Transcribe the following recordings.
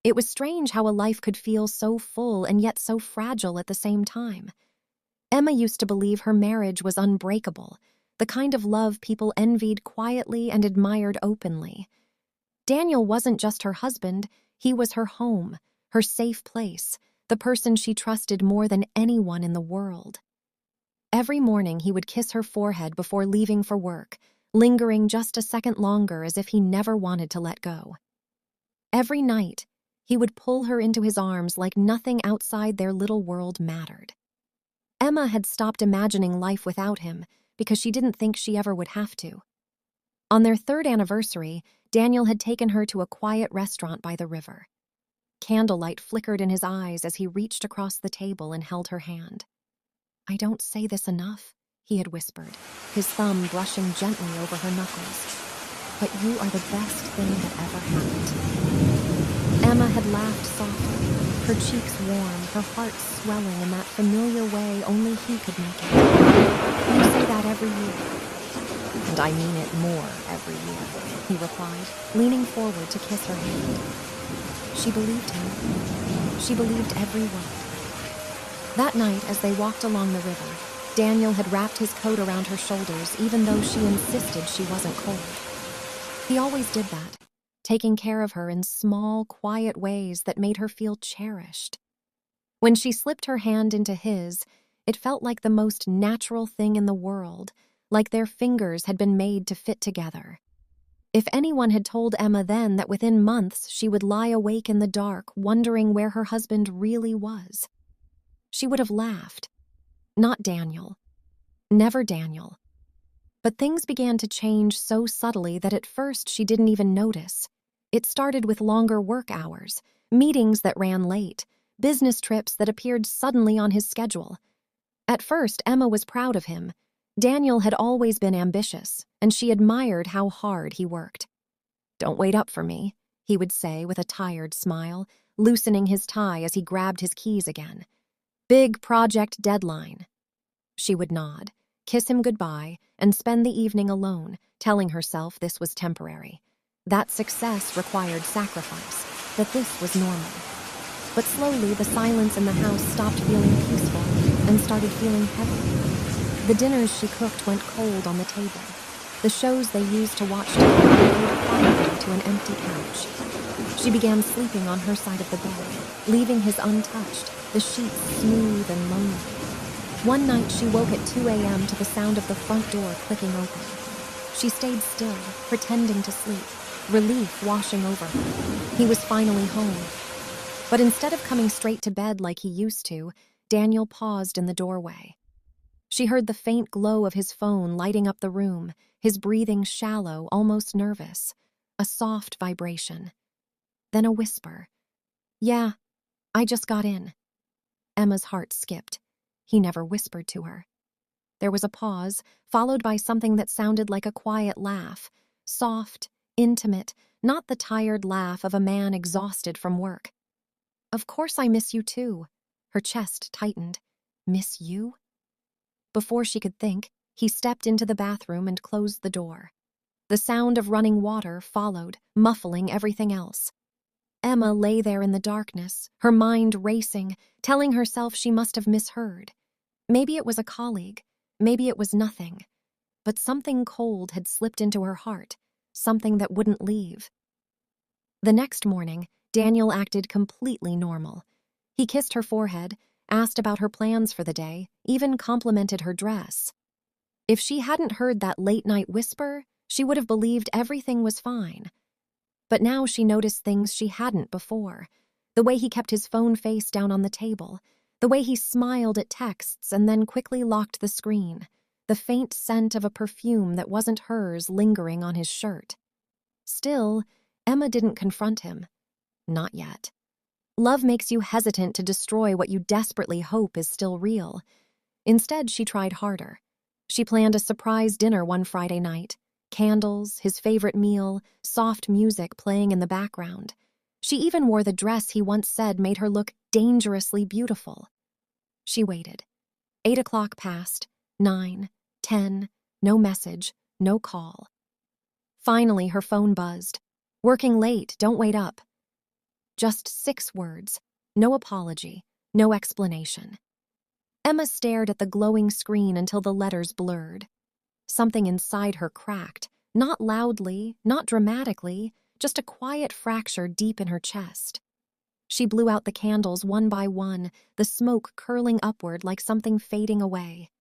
It was strange how a life could feel so full and yet so fragile at the same time. Emma used to believe her marriage was unbreakable, the kind of love people envied quietly and admired openly. Daniel wasn't just her husband, he was her home, her safe place, the person she trusted more than anyone in the world. Every morning he would kiss her forehead before leaving for work, lingering just a second longer as if he never wanted to let go. Every night, he would pull her into his arms like nothing outside their little world mattered. Emma had stopped imagining life without him because she didn't think she ever would have to. On their 3rd anniversary, Daniel had taken her to a quiet restaurant by the river. Candlelight flickered in his eyes as he reached across the table and held her hand. "I don't say this enough," he had whispered, his thumb brushing gently over her knuckles. "But you are the best thing that ever happened to me." Emma had laughed softly, her cheeks warm, her heart swelling in that familiar way only he could make it. "You say that every year." "And I mean it more every year," he replied, leaning forward to kiss her hand. She believed him. She believed every word. That night, as they walked along the river, Daniel had wrapped his coat around her shoulders even though she insisted she wasn't cold. He always did that, taking care of her in small, quiet ways that made her feel cherished. When she slipped her hand into his, it felt like the most natural thing in the world, like their fingers had been made to fit together. If anyone had told Emma then that within months she would lie awake in the dark wondering where her husband really was, she would have laughed. Not Daniel. Never Daniel. But things began to change so subtly that at first she didn't even notice. It started with longer work hours, meetings that ran late, business trips that appeared suddenly on his schedule. At first, Emma was proud of him. Daniel had always been ambitious, and she admired how hard he worked. "Don't wait up for me," he would say with a tired smile, loosening his tie as he grabbed his keys again. "Big project deadline." She would nod, kiss him goodbye, and spend the evening alone, telling herself this was temporary. That success required sacrifice, that this was normal. But slowly, the silence in the house stopped feeling peaceful and started feeling heavy. The dinners she cooked went cold on the table. The shows they used to watch together faded quietly to an empty couch. She began sleeping on her side of the bed, leaving his untouched, the sheets smooth and lonely. One night she woke at 2 a.m. to the sound of the front door clicking open. She stayed still, pretending to sleep, relief washing over her. He was finally home. But instead of coming straight to bed like he used to, Daniel paused in the doorway. She heard the faint glow of his phone lighting up the room, his breathing shallow, almost nervous, a soft vibration. Then a whisper. "Yeah, I just got in." Emma's heart skipped. He never whispered to her. There was a pause, followed by something that sounded like a quiet laugh, soft, intimate, not the tired laugh of a man exhausted from work. "Of course I miss you too." Her chest tightened. "Miss you?" Before she could think, he stepped into the bathroom and closed the door. The sound of running water followed, muffling everything else. Emma lay there in the darkness, her mind racing, telling herself she must have misheard. Maybe it was a colleague, maybe it was nothing. But something cold had slipped into her heart, something that wouldn't leave. The next morning, Daniel acted completely normal. He kissed her forehead, asked about her plans for the day, even complimented her dress. If she hadn't heard that late-night whisper, she would have believed everything was fine. But now she noticed things she hadn't before. The way he kept his phone face down on the table, the way he smiled at texts and then quickly locked the screen, the faint scent of a perfume that wasn't hers lingering on his shirt. Still, Emma didn't confront him. Not yet. Love makes you hesitant to destroy what you desperately hope is still real. Instead, she tried harder. She planned a surprise dinner one Friday night. Candles, his favorite meal, soft music playing in the background. She even wore the dress he once said made her look dangerously beautiful. She waited. 8 o'clock passed, 9, 10, no message, no call. Finally, her phone buzzed. "Working late, don't wait up." Just 6 words. No apology, no explanation. Emma stared at the glowing screen until the letters blurred. Something inside her cracked, not loudly, not dramatically, just a quiet fracture deep in her chest. She blew out the candles one by one, the smoke curling upward like something fading away.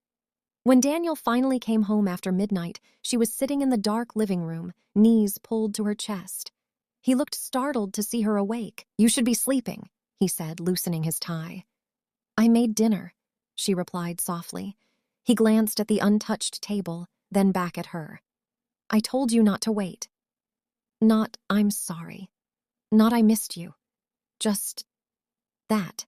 When Daniel finally came home after midnight, she was sitting in the dark living room, knees pulled to her chest. He looked startled to see her awake. "You should be sleeping," he said, loosening his tie. "I made dinner," she replied softly. He glanced at the untouched table, then back at her. "I told you not to wait." "Not, I'm sorry. Not I missed you. Just that."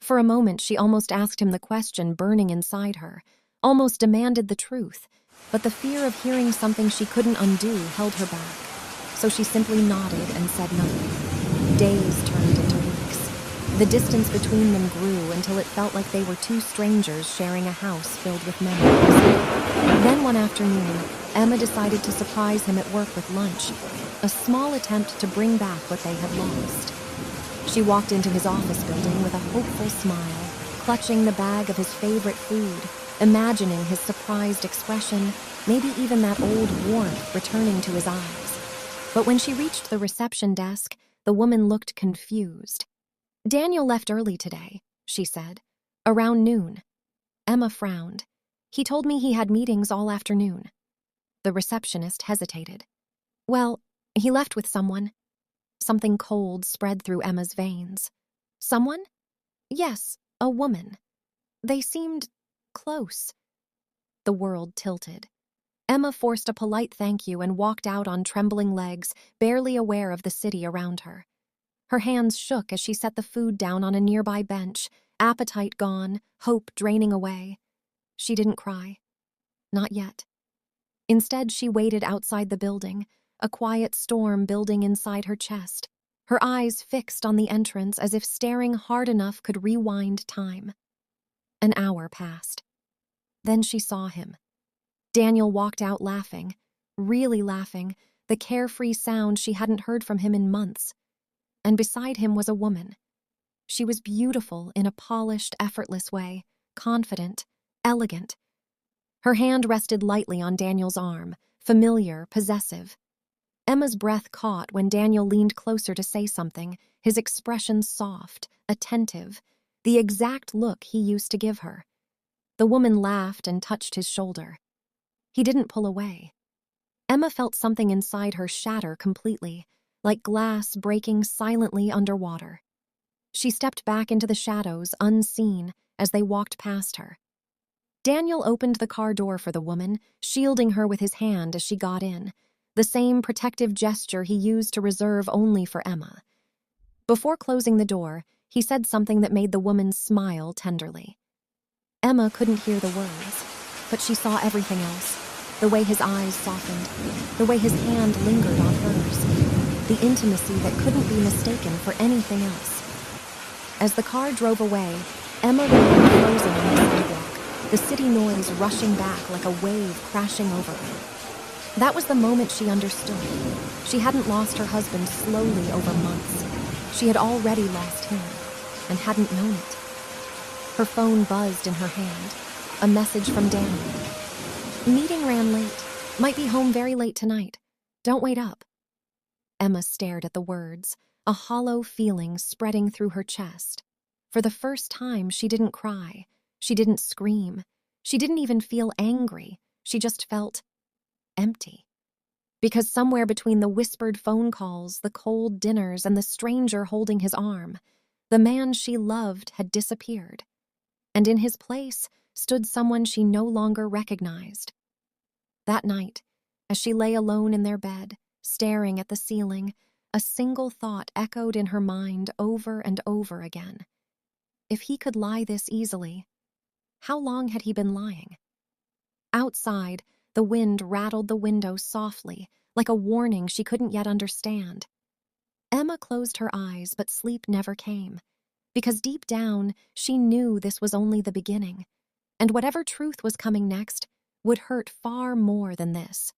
For a moment, she almost asked him the question burning inside her, almost demanded the truth, but the fear of hearing something she couldn't undo held her back. So she simply nodded and said nothing. Days turned into weeks. The distance between them grew until it felt like they were two strangers sharing a house filled with memories. Then one afternoon, Emma decided to surprise him at work with lunch, a small attempt to bring back what they had lost. She walked into his office building with a hopeful smile, clutching the bag of his favorite food, imagining his surprised expression, maybe even that old warmth returning to his eyes. But when she reached the reception desk, the woman looked confused. "Daniel left early today," she said. "Around noon." Emma frowned. "He told me he had meetings all afternoon." The receptionist hesitated. "Well, he left with someone." Something cold spread through Emma's veins. "Someone?" "Yes, a woman. They seemed close." The world tilted. Emma forced a polite thank you and walked out on trembling legs, barely aware of the city around her. Her hands shook as she set the food down on a nearby bench, appetite gone, hope draining away. She didn't cry. Not yet. Instead, she waited outside the building, a quiet storm building inside her chest, her eyes fixed on the entrance as if staring hard enough could rewind time. An hour passed. Then she saw him. Daniel walked out laughing, really laughing, the carefree sound she hadn't heard from him in months. And beside him was a woman. She was beautiful in a polished, effortless way, confident, elegant. Her hand rested lightly on Daniel's arm, familiar, possessive. Emma's breath caught when Daniel leaned closer to say something, his expression soft, attentive, the exact look he used to give her. The woman laughed and touched his shoulder. He didn't pull away. Emma felt something inside her shatter completely, like glass breaking silently underwater. She stepped back into the shadows, unseen, as they walked past her. Daniel opened the car door for the woman, shielding her with his hand as she got in, the same protective gesture he used to reserve only for Emma. Before closing the door, he said something that made the woman smile tenderly. Emma couldn't hear the words, but she saw everything else. The way his eyes softened, the way his hand lingered on hers, the intimacy that couldn't be mistaken for anything else. As the car drove away, Emma remained frozen on the sidewalk, the city noise rushing back like a wave crashing over her. That was the moment she understood. She hadn't lost her husband slowly over months. She had already lost him, and hadn't known it. Her phone buzzed in her hand, a message from Daniel. "Meeting ran late. Might be home very late tonight. Don't wait up." Emma stared at the words, a hollow feeling spreading through her chest. For the first time, she didn't cry. She didn't scream. She didn't even feel angry. She just felt empty. Because somewhere between the whispered phone calls, the cold dinners, and the stranger holding his arm, the man she loved had disappeared. And in his place stood someone she no longer recognized. That night, as she lay alone in their bed, staring at the ceiling, a single thought echoed in her mind over and over again. If he could lie this easily, how long had he been lying? Outside, the wind rattled the window softly, like a warning she couldn't yet understand. Emma closed her eyes, but sleep never came, because deep down, she knew this was only the beginning, and whatever truth was coming next would hurt far more than this.